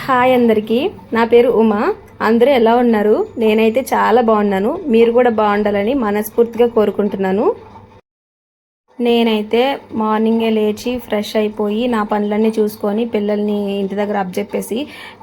Hi అందరికీ, నా పేరు ఉమా. అందరూ ఎలా ఉన్నారు? నేనైతే చాలా బాగున్నాను. మీరు కూడా బాగుండాలని మనస్ఫూర్తిగా కోరుకుంటున్నాను. నేనైతే మార్నింగే లేచి ఫ్రెష్ అయిపోయి నా పనులన్నీ చూసుకొని పిల్లల్ని ఇంటి దగ్గర అప్పచెప్పేసి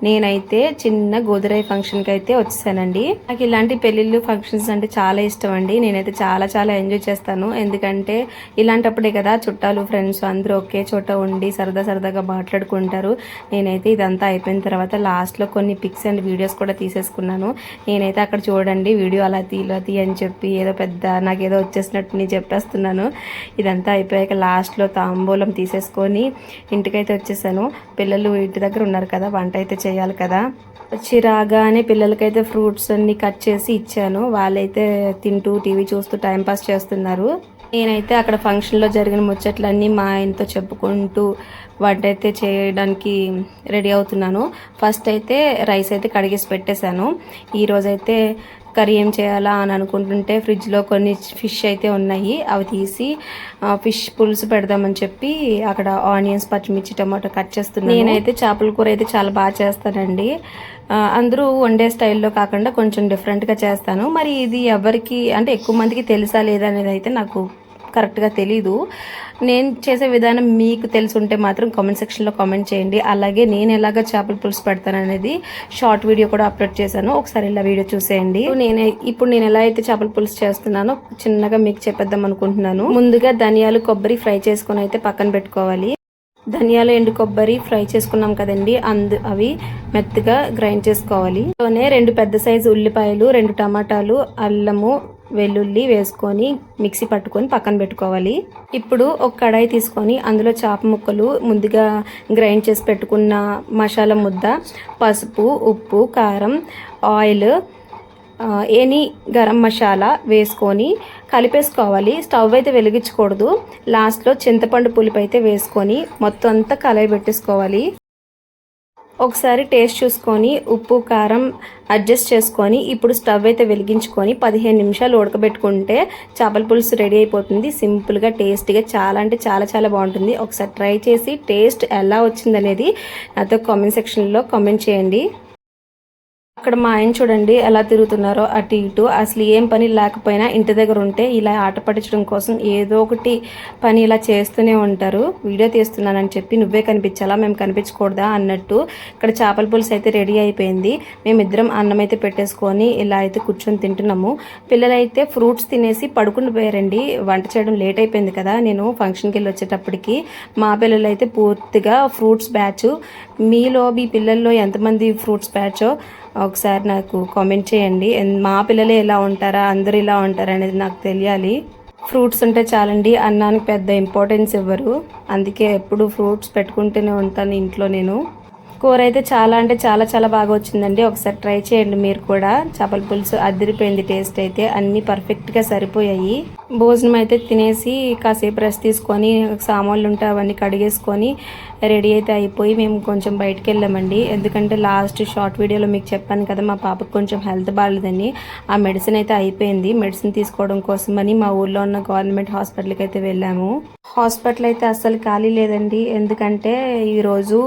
నేనైతే చిన్న గోధురాయి ఫంక్షన్కి అయితే వచ్చేసానండి. నాకు ఇలాంటి పెళ్ళిళ్ళు ఫంక్షన్స్ అంటే చాలా ఇష్టం అండి. నేనైతే చాలా చాలా ఎంజాయ్ చేస్తాను. ఎందుకంటే ఇలాంటప్పుడే కదా చుట్టాలు ఫ్రెండ్స్ అందరూ ఒకే చోట ఉండి సరదాగా మాట్లాడుకుంటారు. నేనైతే ఇదంతా అయిపోయిన తర్వాత లాస్ట్లో కొన్ని పిక్స్ అండ్ వీడియోస్ కూడా తీసేసుకున్నాను. నేనైతే అక్కడ చూడండి వీడియో అలా తీ అని చెప్పి ఏదో పెద్ద నాకేదో వచ్చేసినట్టు నేను చెప్పేస్తున్నాను. ఇదంతా అయిపోయాక లాస్ట్లో తాంబూలం తీసేసుకొని ఇంటికైతే వచ్చేసాను. పిల్లలు ఇంటి దగ్గర ఉన్నారు కదా, వంట అయితే చేయాలి కదా. వచ్చి రాగానే పిల్లలకైతే ఫ్రూట్స్ అన్ని కట్ చేసి ఇచ్చాను. వాళ్ళైతే తింటూ టీవీ చూస్తూ టైంపాస్ చేస్తున్నారు. నేనైతే అక్కడ ఫంక్షన్లో జరిగిన ముచ్చట్లన్నీ మా ఆయనతో చెప్పుకుంటూ వంట అయితే చేయడానికి రెడీ అవుతున్నాను. ఫస్ట్ అయితే రైస్ అయితే కడిగేసి పెట్టేశాను. ఈరోజైతే కర్రీ ఏం చేయాలా అని అనుకుంటుంటే ఫ్రిడ్జ్లో కొన్ని ఫిష్ అయితే ఉన్నాయి. అవి తీసి ఫిష్ పులుసు పెడదామని చెప్పి అక్కడ ఆనియన్స్, పచ్చిమిర్చి, టమాటో కట్ చేస్తున్నాను. నేనైతే చేపల కూర అయితే చాలా బాగా చేస్తానండి. అందరూ వండే స్టైల్లో కాకుండా కొంచెం డిఫరెంట్గా చేస్తాను. మరి ఇది ఎవరికి అంటే ఎక్కువ మందికి తెలుసా లేదా అనేది అయితే నాకు కరెక్ట్గా తెలీదు. నేను చేసే విధానం మీకు తెలుసుంటే మాత్రం కామెంట్ సెక్షన్లో కామెంట్ చేయండి. అలాగే నేను ఎలాగ చేపల పులుసు పెడతాను అనేది షార్ట్ వీడియో కూడా అప్లోడ్ చేశాను. ఒకసారి ఇలా వీడియో చూసేయండి. ఇప్పుడు నేను ఎలా అయితే చేపల పులుసు చేస్తున్నానో చిన్నగా మీకు చెప్పేద్దాం అనుకుంటున్నాను. ముందుగా ధనియాలు, కొబ్బరి ఫ్రై చేసుకొని అయితే పక్కన పెట్టుకోవాలి. ధనియాలు, ఎండు కొబ్బరి ఫ్రై చేసుకున్నాం కదండి, అవి మెత్తగా గ్రైండ్ చేసుకోవాలి. 2 పెద్ద సైజు ఉల్లిపాయలు, 2 టమాటాలు, అల్లము, వెల్లుల్లి వేసుకొని మిక్సీ పట్టుకొని పక్కన పెట్టుకోవాలి. ఇప్పుడు ఒక కడాయి తీసుకొని అందులో చేప ముక్కలు, ముందుగా గ్రైండ్ చేసి పెట్టుకున్న మసాలా ముద్ద, పసుపు, ఉప్పు, కారం, ఆయిల్, ఎనీ గరం మసాలా వేసుకొని కలిపేసుకోవాలి. స్టవ్ అయితే వెలిగించకూడదు. లాస్ట్లో చింతపండు పులుపు అయితే వేసుకొని మొత్తం అంతా కలయి పెట్టేసుకోవాలి. ఒకసారి టేస్ట్ చూసుకొని ఉప్పు, కారం అడ్జస్ట్ చేసుకొని ఇప్పుడు స్టవ్ అయితే వెలిగించుకొని 15 నిమిషాలు ఉడకబెట్టుకుంటే చేపల పులుసు రెడీ అయిపోతుంది. సింపుల్గా, టేస్టీగా, చాలా అంటే చాలా చాలా బాగుంటుంది. ఒకసారి ట్రై చేసి టేస్ట్ ఎలా వచ్చిందనేది నాతో కామెంట్ సెక్షన్లో కామెంట్ చేయండి. అక్కడ మా ఆయన చూడండి ఎలా తిరుగుతున్నారో అటు ఇటు. అసలు ఏం పని లేకపోయినా ఇంటి దగ్గర ఉంటే ఇలా ఆట పట్టించడం కోసం ఏదో ఒకటి పని ఇలా చేస్తూనే ఉంటారు. వీడియో తీస్తున్నానని చెప్పి నువ్వే కనిపించాలా, మేము కనిపించకూడదా అన్నట్టు. ఇక్కడ చేపల పులుసు అయితే రెడీ అయిపోయింది. మేమిద్దరం అన్నం అయితే పెట్టేసుకొని ఇలా అయితే కూర్చొని తింటున్నాము. పిల్లలైతే ఫ్రూట్స్ తినేసి పడుకుని పోయారండి. వంట చేయడం లేట్ అయిపోయింది కదా, నేను ఫంక్షన్కి వెళ్ళి వచ్చేటప్పటికి. మా పిల్లలు అయితే పూర్తిగా ఫ్రూట్స్ బ్యాచ్. మీలో మీ పిల్లల్లో ఎంతమంది ఫ్రూట్స్ బ్యాచో ఒకసారి నాకు కామెంట్ చేయండి. మా పిల్లలే ఎలా ఉంటారా, అందరూ ఇలా ఉంటారా అనేది నాకు తెలియాలి. ఫ్రూట్స్ ఉంటే చాలండి, అన్నానికి పెద్ద ఇంపార్టెన్స్ ఇవ్వరు. అందుకే ఎప్పుడు ఫ్రూట్స్ పెట్టుకుంటూనే ఉంటాను ఇంట్లో నేను. కూర అయితే చాలా అంటే చాలా చాలా బాగా వచ్చిందండి. ఒకసారి ట్రై చేయండి మీరు కూడా. చేపల పులుసు అదిరిపోయింది. టేస్ట్ అయితే అన్నీ పర్ఫెక్ట్గా సరిపోయాయి. భోజనం అయితే తినేసి కాసేపు రెస్ట్ తీసుకొని సామాన్లు ఉంటే అవన్నీ కడిగేసుకొని రెడీ అయితే అయిపోయి మేము కొంచెం బయటకు వెళ్ళామండి. ఎందుకంటే లాస్ట్ షార్ట్ వీడియోలో మీకు చెప్పాను కదా మా పాపకు కొంచెం హెల్త్ బాగాలేదని. ఆ మెడిసిన్ అయితే అయిపోయింది. మెడిసిన్ తీసుకోవడం కోసమని మా ఊర్లో ఉన్న గవర్నమెంట్ హాస్పిటల్కి అయితే వెళ్ళాము. హాస్పిటల్ అయితే అస్సలు ఖాళీ లేదండి. ఎందుకంటే ఈరోజు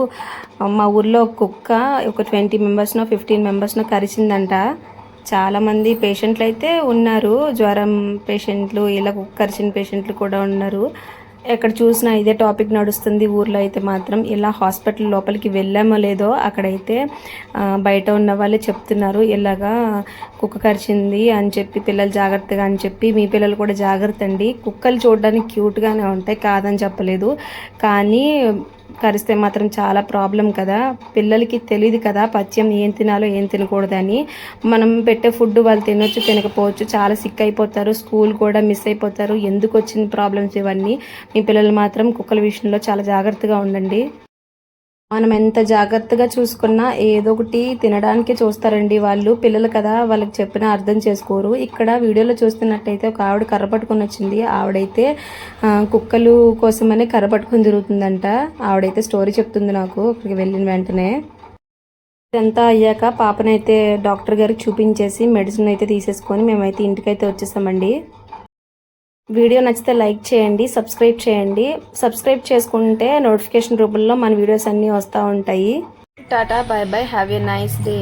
మా ఊర్లో కుక్క ఒక 20 మెంబర్స్నో 15 మెంబర్స్నో కరిచిందంట. చాలామంది పేషెంట్లు అయితే ఉన్నారు. జ్వరం పేషెంట్లు, ఇలా కుక్క కరిచిన పేషెంట్లు కూడా ఉన్నారు. ఎక్కడ చూసినా ఇదే టాపిక్ నడుస్తుంది ఊర్లో అయితే మాత్రం. ఇలా హాస్పిటల్ లోపలికి వెళ్ళామో లేదో అక్కడైతే బయట ఉన్న వాళ్ళే చెప్తున్నారు ఇలాగా కుక్క కరిచింది అని చెప్పి, పిల్లలు జాగ్రత్తగా అని చెప్పి. మీ పిల్లలు కూడా జాగ్రత్త అండి. కుక్కలు చూడడానికి క్యూట్గానే ఉంటాయి, కాదని చెప్పలేదు. కానీ కరిస్తే మాత్రం చాలా ప్రాబ్లం కదా. పిల్లలకి తెలియదు కదా పథ్యం ఏం తినాలో ఏం తినకూడదని. మనం పెట్టే ఫుడ్ వాళ్ళు తినొచ్చు, తినకపోవచ్చు, చాలా సిక్ అయిపోతారు, స్కూల్ కూడా మిస్ అయిపోతారు. ఎందుకు వచ్చిన ప్రాబ్లమ్స్ ఇవన్నీ. మీ పిల్లలు మాత్రం కుక్కల విషయంలో చాలా జాగ్రత్తగా ఉండండి. మనం ఎంత జాగ్రత్తగా చూసుకున్నా ఏదో ఒకటి తినడానికి చూస్తారండి వాళ్ళు. పిల్లలు కదా, వాళ్ళకి చెప్పినా అర్థం చేసుకోరు. ఇక్కడ వీడియోలో చూస్తున్నట్టయితే ఒక ఆవిడ కర్ర పట్టుకొని వచ్చింది. ఆవిడైతే కుక్కలు కోసమనే కర్ర పట్టుకొని తిరుగుతుందంట. ఆవిడైతే స్టోరీ చెప్తుంది నాకు అక్కడికి వెళ్ళిన వెంటనే. ఇదంతా అయ్యాక పాపనైతే డాక్టర్ గారికి చూపించేసి మెడిసిన్ అయితే తీసేసుకొని మేమైతే ఇంటికైతే వచ్చేసామండి. వీడియో నచ్చితే లైక్ చేయండి, సబ్స్క్రైబ్ చేయండి. సబ్స్క్రైబ్ చేసుకుంటే నోటిఫికేషన్ రూపంలో మన వీడియోస్ అన్నీ వస్తూ ఉంటాయి. Tata bye by, have a nice day.